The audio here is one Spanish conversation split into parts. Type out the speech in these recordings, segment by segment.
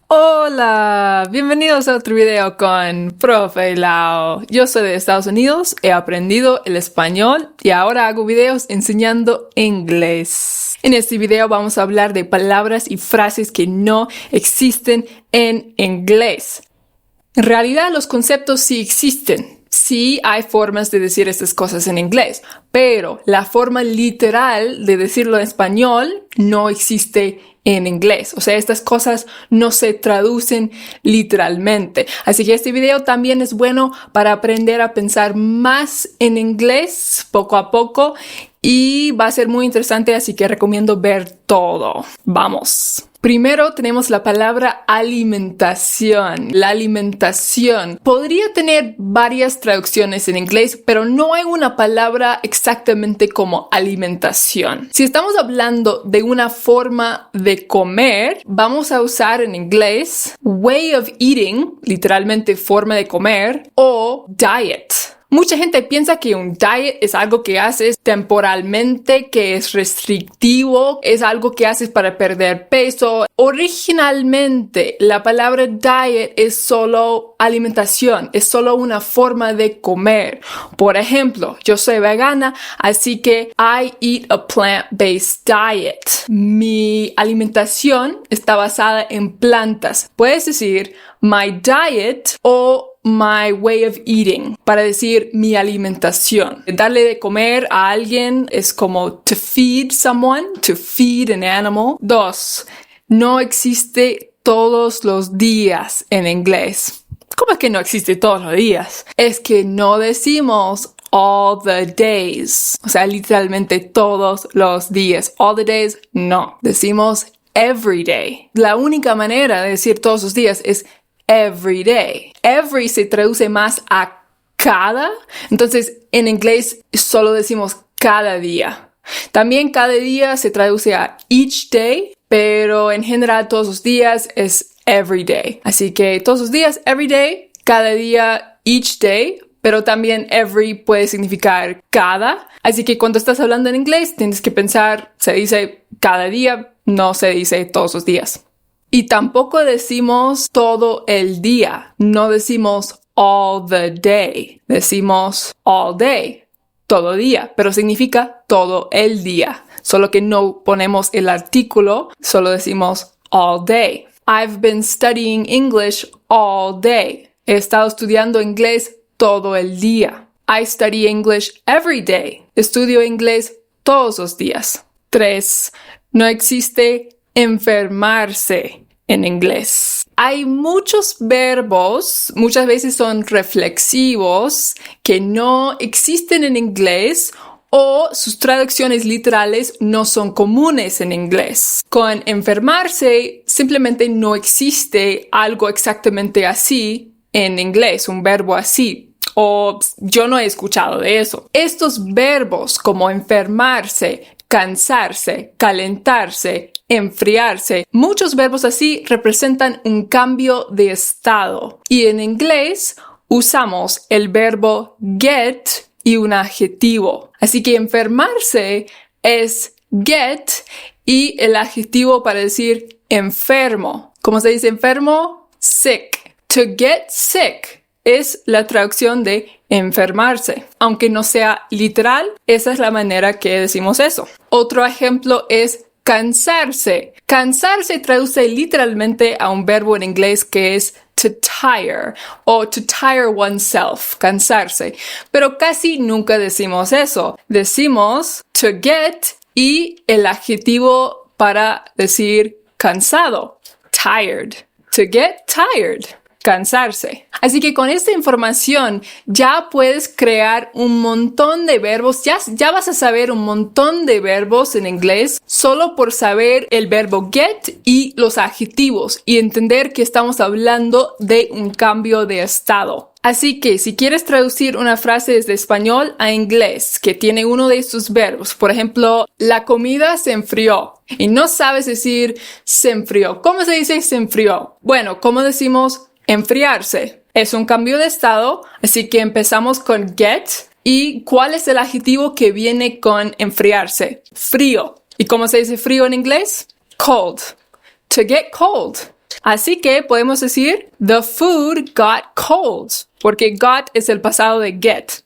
Hola, bienvenidos a otro video con Profe Lau. Yo soy de Estados Unidos, he aprendido el español y ahora hago videos enseñando inglés. En este video vamos a hablar de palabras y frases que no existen en inglés. En realidad los conceptos sí existen. Sí hay formas de decir estas cosas en inglés, pero la forma literal de decirlo en español no existe en inglés. O sea, estas cosas no se traducen literalmente. Así que este video también es bueno para aprender a pensar más en inglés poco a poco y va a ser muy interesante, así que recomiendo ver todo. ¡Vamos! Primero tenemos la palabra alimentación. La alimentación podría tener varias traducciones en inglés, pero no hay una palabra exactamente como alimentación. Si estamos hablando de una forma de comer, vamos a usar en inglés way of eating, literalmente forma de comer, o diet. Mucha gente piensa que un diet es algo que haces temporalmente, que es restrictivo, es algo que haces para perder peso. Originalmente, la palabra diet es solo alimentación, es solo una forma de comer. Por ejemplo, yo soy vegana, así que I eat a plant-based diet. Mi alimentación está basada en plantas. Puedes decir my diet o my way of eating, para decir mi alimentación. Darle de comer a alguien es como to feed someone, to feed an animal. 2. No existe todos los días en inglés. ¿Cómo es que no existe todos los días? Es que no decimos all the days. O sea, literalmente todos los días. All the days, no. Decimos every day. La única manera de decir todos los días es every day. Every se traduce más a cada. Entonces, en inglés solo decimos cada día. También cada día se traduce a each day, pero en general todos los días es every day. Así que todos los días, every day, cada día, each day, pero también every puede significar cada. Así que cuando estás hablando en inglés, tienes que pensar, se dice cada día, no se dice todos los días. Y tampoco decimos todo el día. No decimos all the day. Decimos all day, todo día, pero significa todo el día. Solo que no ponemos el artículo, solo decimos all day. I've been studying English all day. He estado estudiando inglés todo el día. I study English every day. Estudio inglés todos los días. 3. No existe enfermarse en inglés. Hay muchos verbos, muchas veces son reflexivos, que no existen en inglés o sus traducciones literales no son comunes en inglés. Con enfermarse, simplemente no existe algo exactamente así en inglés, un verbo así. O yo no he escuchado de eso. Estos verbos como enfermarse, cansarse, calentarse, enfriarse. Muchos verbos así representan un cambio de estado. Y en inglés usamos el verbo get y un adjetivo. Así que enfermarse es get y el adjetivo para decir enfermo. ¿Cómo se dice enfermo? Sick. To get sick es la traducción de enfermarse. Aunque no sea literal, esa es la manera que decimos eso. Otro ejemplo es cansarse. Cansarse traduce literalmente a un verbo en inglés que es to tire o to tire oneself, cansarse. Pero casi nunca decimos eso. Decimos to get y el adjetivo para decir cansado. Tired. To get tired. Cansarse. Así que con esta información ya puedes crear un montón de verbos, ya vas a saber un montón de verbos en inglés solo por saber el verbo get y los adjetivos y entender que estamos hablando de un cambio de estado. Así que si quieres traducir una frase desde español a inglés que tiene uno de estos verbos, por ejemplo, la comida se enfrió y no sabes decir se enfrió. ¿Cómo se dice se enfrió? Bueno, ¿cómo decimos enfriarse? Es un cambio de estado, así que empezamos con get. ¿Y cuál es el adjetivo que viene con enfriarse? Frío. ¿Y cómo se dice frío en inglés? Cold. To get cold. Así que podemos decir, the food got cold, porque got es el pasado de get.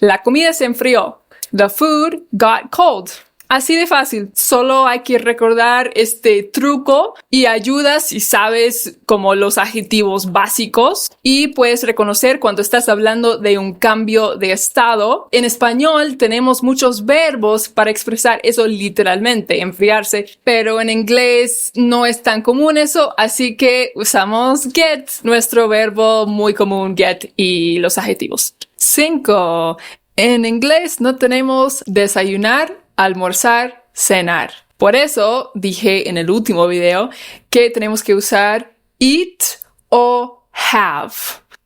La comida se enfrió. The food got cold. Así de fácil, solo hay que recordar este truco y ayuda si sabes como los adjetivos básicos y puedes reconocer cuando estás hablando de un cambio de estado. En español tenemos muchos verbos para expresar eso literalmente, enfriarse, pero en inglés no es tan común eso, así que usamos get, nuestro verbo muy común get y los adjetivos. 5. En inglés no tenemos desayunar, almorzar, cenar. Por eso dije en el último video que tenemos que usar eat o have.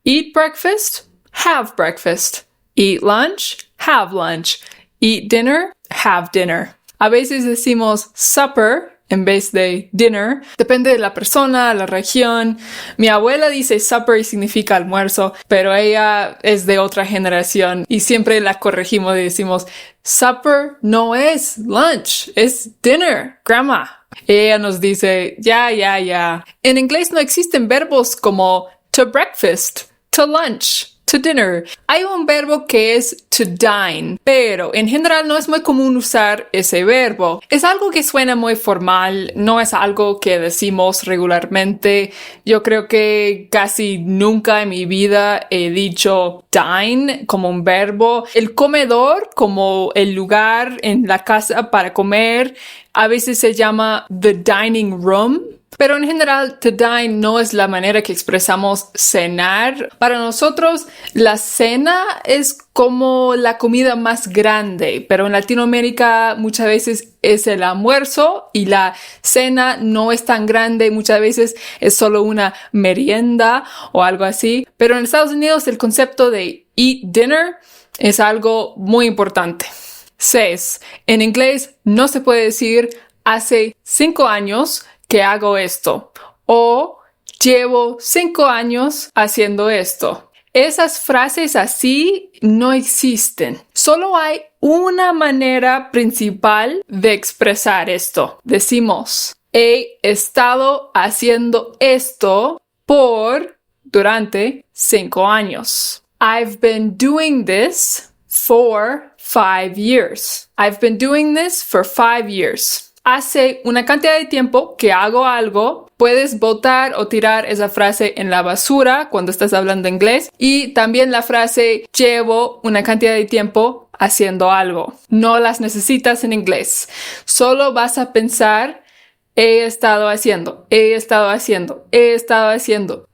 Eat breakfast, have breakfast. Eat lunch, have lunch. Eat dinner, have dinner. A veces decimos supper en vez de dinner. Depende de la persona, la región. Mi abuela dice supper y significa almuerzo, pero ella es de otra generación y siempre la corregimos y decimos supper no es lunch, es dinner, grandma. Ella nos dice ya. En inglés no existen verbos como to breakfast, to lunch, to dinner. Hay un verbo que es to dine, pero en general no es muy común usar ese verbo. Es algo que suena muy formal, no es algo que decimos regularmente. Yo creo que casi nunca en mi vida he dicho dine como un verbo. El comedor, como el lugar en la casa para comer, a veces se llama the dining room. Pero en general, to dine no es la manera que expresamos cenar. Para nosotros, la cena es como la comida más grande, pero en Latinoamérica muchas veces es el almuerzo y la cena no es tan grande, muchas veces es solo una merienda o algo así. Pero en Estados Unidos el concepto de eat dinner es algo muy importante. 6. En inglés no se puede decir hace 5 años que hago esto o llevo 5 años haciendo esto. Esas frases así no existen. Solo hay una manera principal de expresar esto. Decimos, he estado haciendo esto durante 5 años. I've been doing this for 5 years. I've been doing this for 5 years. Hace una cantidad de tiempo que hago algo, puedes botar o tirar esa frase en la basura cuando estás hablando inglés. Y también la frase llevo una cantidad de tiempo haciendo algo. No las necesitas en inglés. Solo vas a pensar he estado haciendo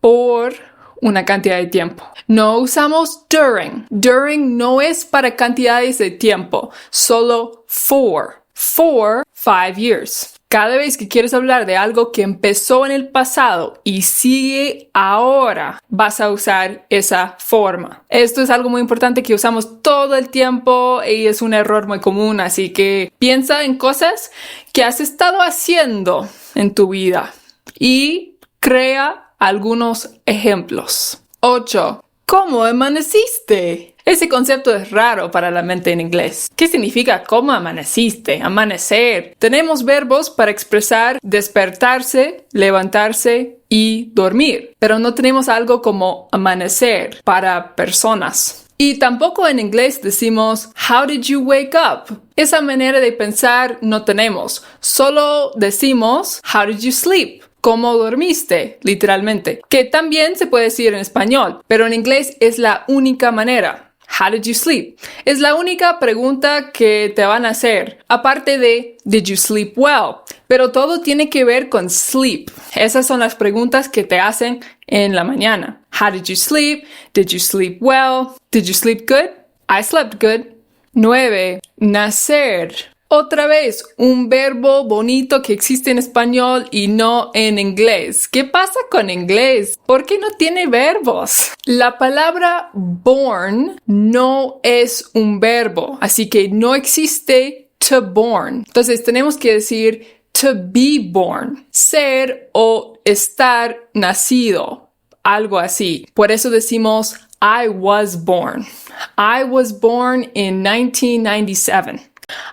por una cantidad de tiempo. No usamos during. During no es para cantidades de tiempo, solo for 5 years. Cada vez que quieres hablar de algo que empezó en el pasado y sigue ahora, vas a usar esa forma. Esto es algo muy importante que usamos todo el tiempo y es un error muy común, así que piensa en cosas que has estado haciendo en tu vida y crea algunos ejemplos. 8. ¿Cómo amaneciste? Ese concepto es raro para la mente en inglés. ¿Qué significa cómo amaneciste? Amanecer. Tenemos verbos para expresar despertarse, levantarse y dormir, pero no tenemos algo como amanecer para personas. Y tampoco en inglés decimos how did you wake up? Esa manera de pensar no tenemos. Solo decimos how did you sleep? ¿Cómo dormiste? Literalmente. Que también se puede decir en español, pero en inglés es la única manera. How did you sleep? Es la única pregunta que te van a hacer, aparte de did you sleep well? Pero todo tiene que ver con sleep. Esas son las preguntas que te hacen en la mañana. How did you sleep? Did you sleep well? Did you sleep good? I slept good. 9. Nacer. Otra vez, un verbo bonito que existe en español y no en inglés. ¿Qué pasa con inglés? ¿Por qué no tiene verbos? La palabra born no es un verbo, así que no existe to born. Entonces tenemos que decir to be born, ser o estar nacido, algo así. Por eso decimos I was born. I was born in 1997.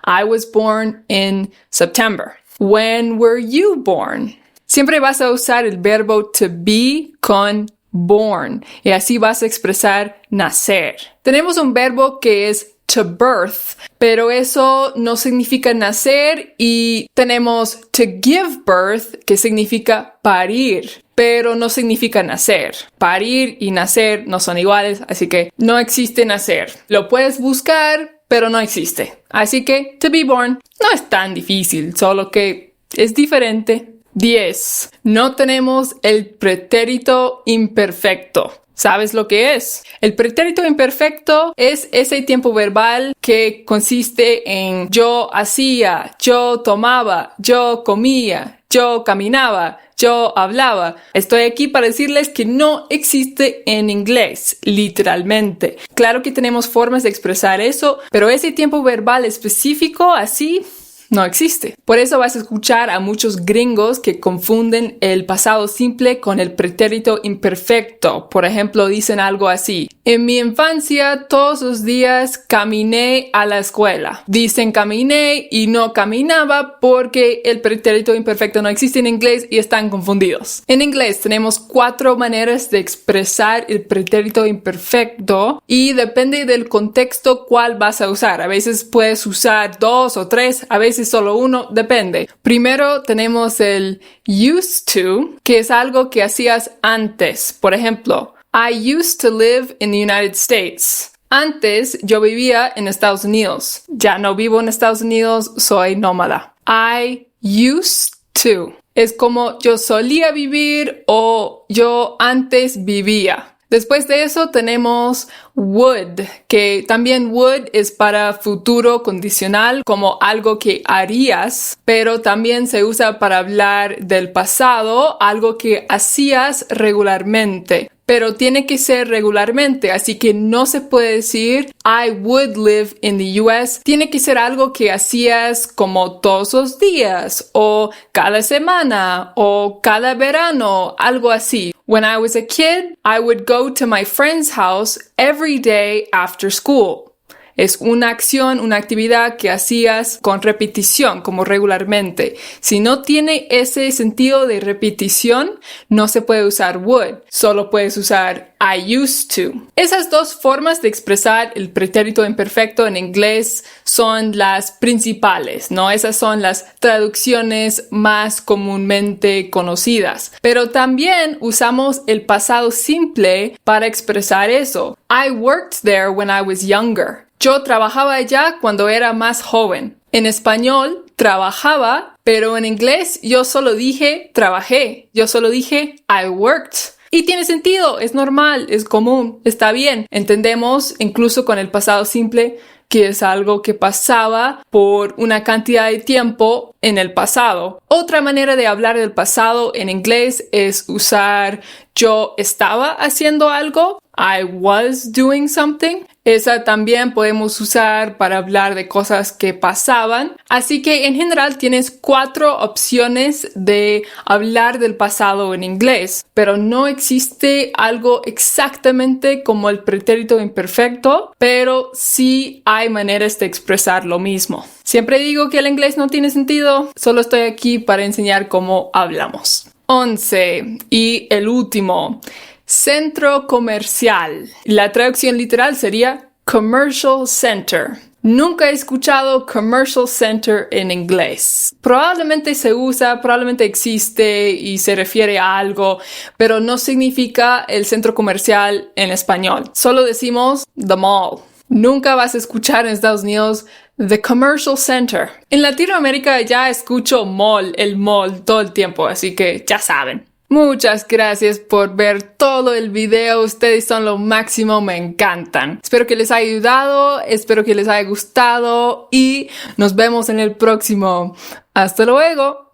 I was born in September. When were you born? siempre vas a usar el verbo to be con born y así vas a expresar nacer. Tenemos un verbo que es to birth, pero eso no significa nacer, y tenemos to give birth, que significa parir, pero no significa nacer. Parir y nacer no son iguales, así que no existe nacer. Lo puedes buscar, pero no existe. Así que to be born no es tan difícil, solo que es diferente. 10. No tenemos el pretérito imperfecto. ¿Sabes lo que es? El pretérito imperfecto es ese tiempo verbal que consiste en yo hacía, yo tomaba, yo comía, yo caminaba, yo hablaba. Estoy aquí para decirles que no existe en inglés, literalmente. Claro que tenemos formas de expresar eso, pero ese tiempo verbal específico así no existe. Por eso vas a escuchar a muchos gringos que confunden el pasado simple con el pretérito imperfecto. Por ejemplo, dicen algo así: en mi infancia todos los días caminé a la escuela. Dicen caminé y no caminaba porque el pretérito imperfecto no existe en inglés y están confundidos. En inglés tenemos 4 maneras de expresar el pretérito imperfecto y depende del contexto cuál vas a usar. A veces puedes usar 2 o 3, a veces solo 1, depende. Primero tenemos el used to, que es algo que hacías antes. Por ejemplo, I used to live in the United States. Antes yo vivía en Estados Unidos. Ya no vivo en Estados Unidos, soy nómada. I used to. Es como yo solía vivir o yo antes vivía. Después de eso tenemos would, que también would es para futuro condicional, como algo que harías, pero también se usa para hablar del pasado, algo que hacías regularmente. Pero tiene que ser regularmente, así que no se puede decir I would live in the US. Tiene que ser algo que hacías como todos los días, o cada semana, o cada verano, algo así. When I was a kid, I would go to my friend's house every day after school. Es una acción, una actividad que hacías con repetición, como regularmente. Si no tiene ese sentido de repetición, no se puede usar would. Solo puedes usar I used to. Esas 2 formas de expresar el pretérito imperfecto en inglés son las principales, ¿no? Esas son las traducciones más comúnmente conocidas. Pero también usamos el pasado simple para expresar eso. I worked there when I was younger. Yo trabajaba allá cuando era más joven. En español, trabajaba, pero en inglés yo solo dije trabajé. Yo solo dije I worked. Y tiene sentido, es normal, es común, está bien. Entendemos, incluso con el pasado simple, que es algo que pasaba por una cantidad de tiempo en el pasado. Otra manera de hablar del pasado en inglés es usar yo estaba haciendo algo. I was doing something. Esa también podemos usar para hablar de cosas que pasaban. Así que en general tienes 4 opciones de hablar del pasado en inglés, pero no existe algo exactamente como el pretérito imperfecto, pero sí hay maneras de expresar lo mismo. Siempre digo que el inglés no tiene sentido, solo estoy aquí para enseñar cómo hablamos. 11. Y el último. Centro comercial. La traducción literal sería commercial center. Nunca he escuchado commercial center en inglés. Probablemente se usa, probablemente existe y se refiere a algo, pero no significa el centro comercial en español. Solo decimos the mall. Nunca vas a escuchar en Estados Unidos the commercial center. En Latinoamérica ya escucho mall, el mall todo el tiempo, así que ya saben. Muchas gracias por ver todo el video. Ustedes son lo máximo, me encantan. Espero que les haya ayudado, espero que les haya gustado y nos vemos en el próximo. ¡Hasta luego!